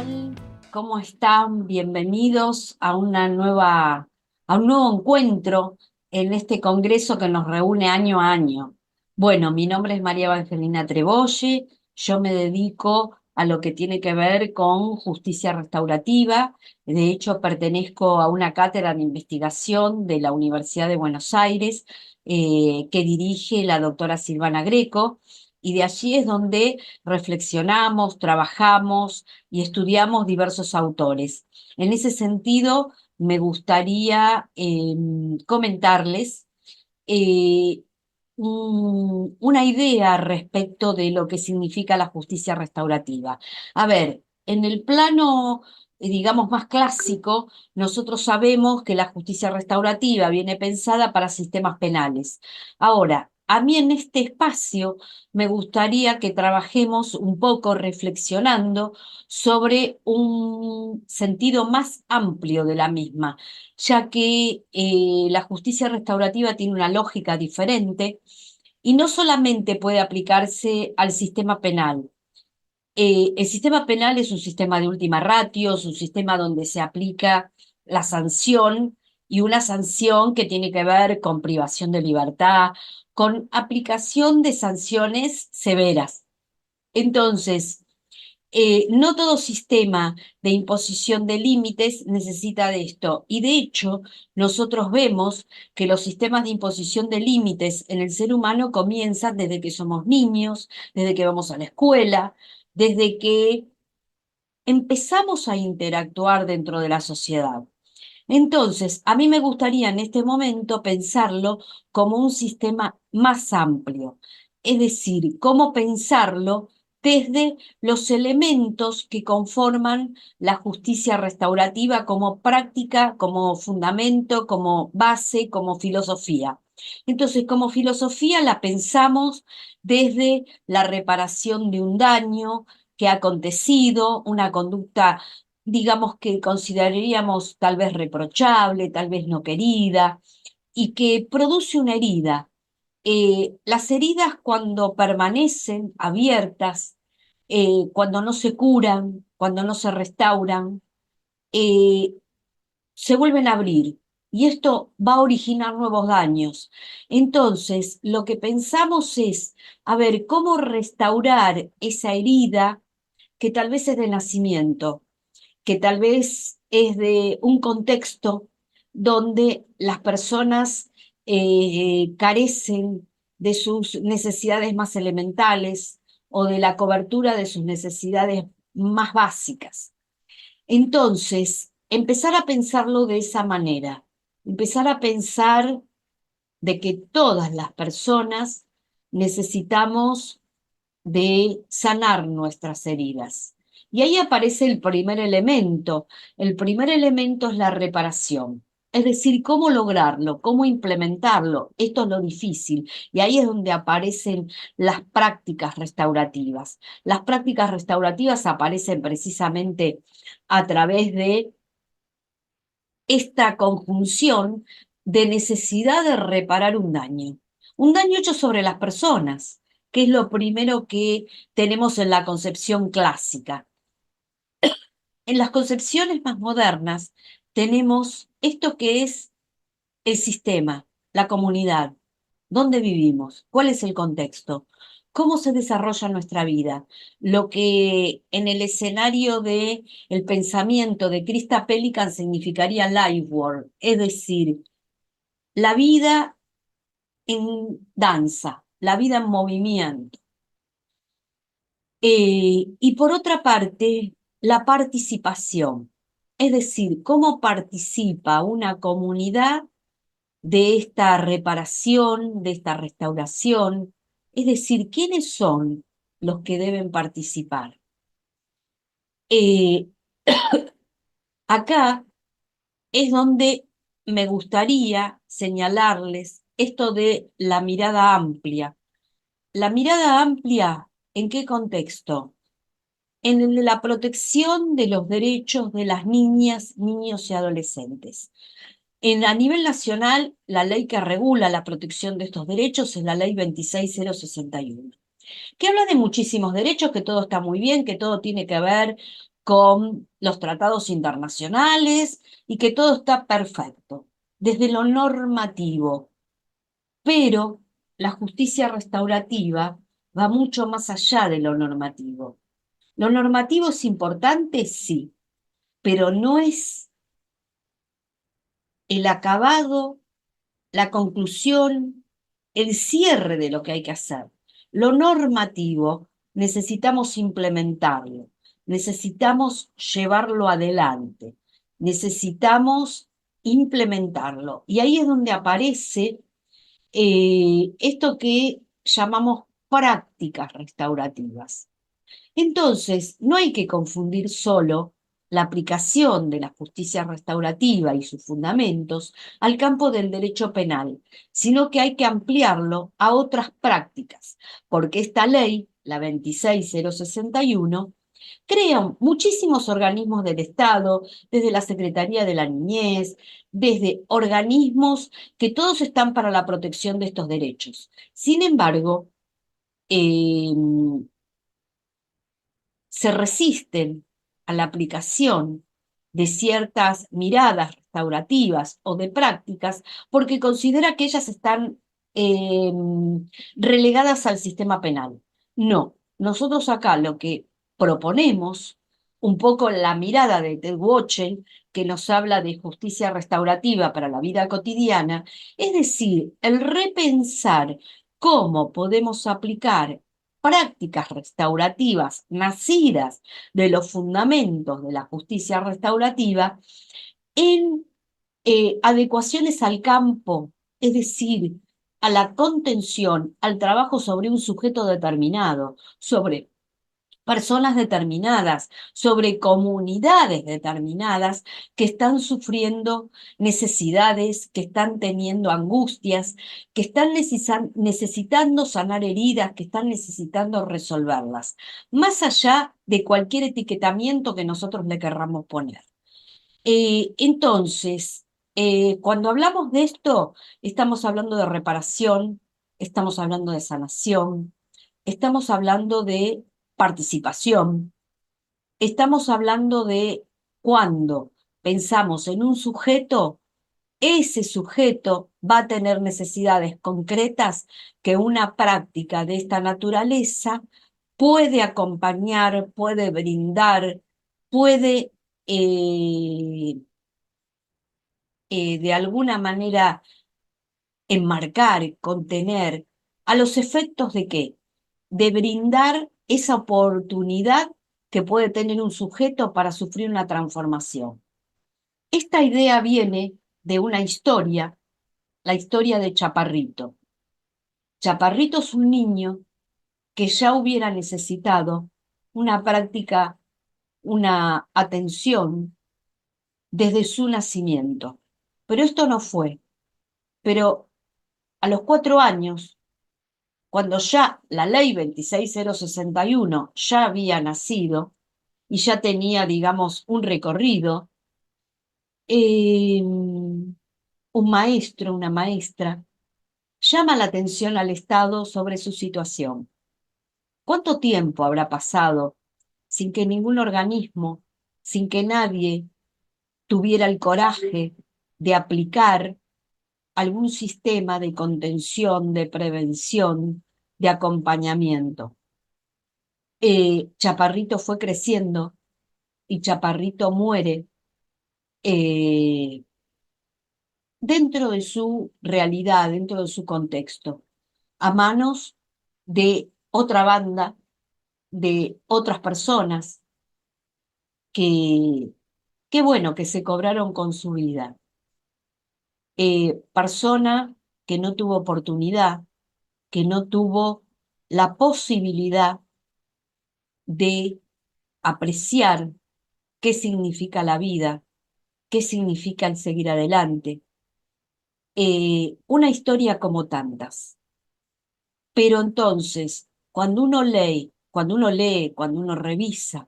tal? ¿Cómo están? Bienvenidos a a un nuevo encuentro en este congreso que nos reúne año a año. Bueno, mi nombre es María Evangelina Trebolle, yo me dedico a lo que tiene que ver con justicia restaurativa. De hecho, pertenezco a una cátedra de investigación de la Universidad de Buenos Aires, que dirige la doctora Silvana Greco, y de allí es donde reflexionamos, trabajamos y estudiamos diversos autores. En ese sentido, me gustaría comentarles eh, una idea respecto de lo que significa la justicia restaurativa. A ver, en el plano, digamos, más clásico, nosotros sabemos que la justicia restaurativa viene pensada para sistemas penales. Ahora, a mí en este espacio me gustaría que trabajemos un poco reflexionando sobre un sentido más amplio de la misma, ya que la justicia restaurativa tiene una lógica diferente y no solamente puede aplicarse al sistema penal. El sistema penal es un sistema de última ratio, es un sistema donde se aplica la sanción, y una sanción que tiene que ver con privación de libertad, con aplicación de sanciones severas. Entonces, no todo sistema de imposición de límites necesita de esto. Y de hecho, nosotros vemos que los sistemas de imposición de límites en el ser humano comienzan desde que somos niños, desde que vamos a la escuela, desde que empezamos a interactuar dentro de la sociedad. Entonces, a mí me gustaría en este momento pensarlo como un sistema más amplio, es decir, cómo pensarlo desde los elementos que conforman la justicia restaurativa como práctica, como fundamento, como base, como filosofía. Entonces, como filosofía la pensamos desde la reparación de un daño que ha acontecido, una conducta, digamos, que consideraríamos tal vez reprochable, tal vez no querida, y que produce una herida. Las heridas, cuando permanecen abiertas, cuando no se curan, cuando no se restauran, eh, se vuelven a abrir, y esto va a originar nuevos daños. Entonces, lo que pensamos es, a ver, cómo restaurar esa herida que tal vez es de nacimiento, que tal vez es de un contexto donde las personas carecen de sus necesidades más elementales o de la cobertura de sus necesidades más básicas. Entonces, empezar a pensarlo de esa manera, empezar a pensar de que todas las personas necesitamos de sanar nuestras heridas. Y ahí aparece el primer elemento. El primer elemento es la reparación. Es decir, cómo lograrlo, cómo implementarlo. Esto es lo difícil. Y ahí es donde aparecen las prácticas restaurativas. Las prácticas restaurativas aparecen precisamente a través de esta conjunción de necesidad de reparar un daño hecho sobre las personas, que es lo primero que tenemos en la concepción clásica. En las concepciones más modernas tenemos esto que es el sistema, la comunidad, dónde vivimos, cuál es el contexto, cómo se desarrolla nuestra vida, lo que en el escenario de el pensamiento de Krista Pelikan significaría life work, es decir, la vida en danza, la vida en movimiento. Y por otra parte, la participación, es decir, cómo participa una comunidad de esta reparación, de esta restauración, es decir, quiénes son los que deben participar. Eh, Acá es donde me gustaría señalarles esto de la mirada amplia. La mirada amplia, ¿en qué contexto? En el de la protección de los derechos de las niñas, niños y adolescentes. A nivel nacional, la ley que regula la protección de estos derechos es la ley 26061, que habla de muchísimos derechos, que todo está muy bien, que todo tiene que ver con los tratados internacionales y que todo está perfecto, desde lo normativo. Pero la justicia restaurativa va mucho más allá de lo normativo. Lo normativo es importante, sí, pero no es el acabado, la conclusión, el cierre de lo que hay que hacer. Lo normativo necesitamos implementarlo, necesitamos llevarlo adelante, necesitamos implementarlo. Y ahí es donde aparece esto que llamamos prácticas restaurativas. Entonces, no hay que confundir solo la aplicación de la justicia restaurativa y sus fundamentos al campo del derecho penal, sino que hay que ampliarlo a otras prácticas, porque esta ley, la 26061, crea muchísimos organismos del Estado, desde la Secretaría de la Niñez, desde organismos que todos están para la protección de estos derechos. Sin embargo, eh, se resisten a la aplicación de ciertas miradas restaurativas o de prácticas porque considera que ellas están eh, relegadas al sistema penal. No, nosotros acá lo que proponemos, un poco la mirada de Ted Watchell, que nos habla de justicia restaurativa para la vida cotidiana, es decir, el repensar cómo podemos aplicar prácticas restaurativas nacidas de los fundamentos de la justicia restaurativa en adecuaciones al campo, es decir, a la contención, al trabajo sobre un sujeto determinado, sobre personas determinadas, sobre comunidades determinadas que están sufriendo necesidades, que están teniendo angustias, que están necesitando sanar heridas, que están necesitando resolverlas, más allá de cualquier etiquetamiento que nosotros le querramos poner. Entonces, cuando hablamos de esto, estamos hablando de reparación, estamos hablando de sanación, estamos hablando de participación, estamos hablando de cuando pensamos en un sujeto, ese sujeto va a tener necesidades concretas que una práctica de esta naturaleza puede acompañar, puede brindar, puede de alguna manera enmarcar, contener, a los efectos de qué? De brindar esa oportunidad que puede tener un sujeto para sufrir una transformación. Esta idea viene de una historia, la historia de Chaparrito. Chaparrito es un niño que ya hubiera necesitado una práctica, una atención desde su nacimiento. Pero esto no fue. Pero a los 4 años, cuando ya la ley 26061 ya había nacido y ya tenía, digamos, un recorrido, un maestro, una maestra, llama la atención al Estado sobre su situación. ¿Cuánto tiempo habrá pasado sin que ningún organismo, sin que nadie tuviera el coraje de aplicar algún sistema de contención, de prevención, de acompañamiento? Chaparrito fue creciendo y Chaparrito muere eh, dentro de su realidad, dentro de su contexto, a manos de otra banda, de otras personas que, qué bueno, que se cobraron con su vida. Persona que no tuvo oportunidad, que no tuvo la posibilidad de apreciar qué significa la vida, qué significa el seguir adelante. Una historia como tantas. Pero entonces, cuando uno revisa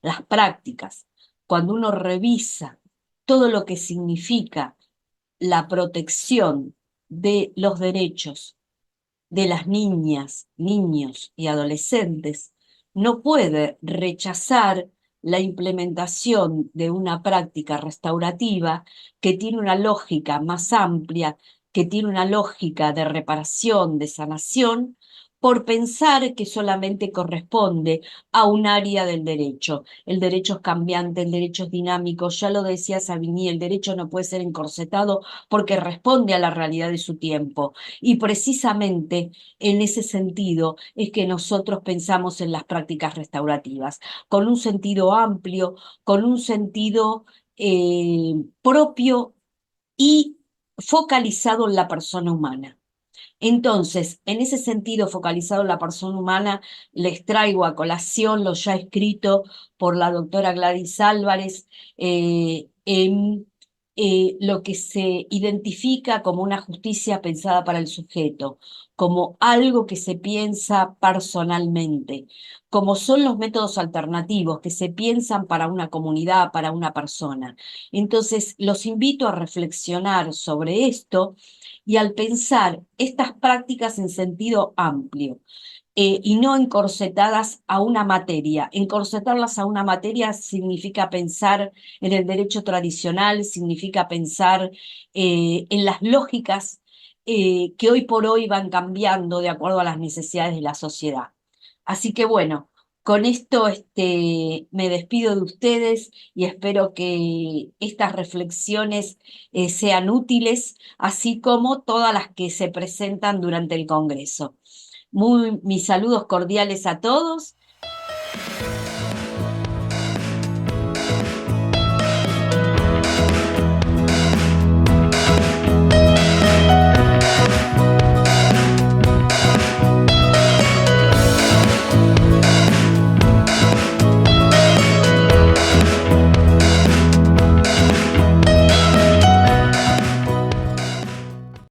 las prácticas, cuando uno revisa todo lo que significa la protección de los derechos de las niñas, niños y adolescentes, no puede rechazar la implementación de una práctica restaurativa que tiene una lógica más amplia, que tiene una lógica de reparación, de sanación, por pensar que solamente corresponde a un área del derecho. El derecho es cambiante, el derecho es dinámico, ya lo decía Savigny, el derecho no puede ser encorsetado porque responde a la realidad de su tiempo. Y precisamente en ese sentido es que nosotros pensamos en las prácticas restaurativas, con un sentido amplio, con un sentido propio y focalizado en la persona humana. Entonces, en ese sentido, focalizado en la persona humana, les traigo a colación lo ya escrito por la doctora Gladys Álvarez en lo que se identifica como una justicia pensada para el sujeto, como algo que se piensa personalmente, como son los métodos alternativos que se piensan para una comunidad, para una persona. Entonces, los invito a reflexionar sobre esto y al pensar estas prácticas en sentido amplio y no encorsetadas a una materia. Encorsetarlas a una materia significa pensar en el derecho tradicional, significa pensar en las lógicas que hoy por hoy van cambiando de acuerdo a las necesidades de la sociedad. Así que bueno, con esto me despido de ustedes y espero que estas reflexiones sean útiles, así como todas las que se presentan durante el Congreso. Mis saludos cordiales a todos.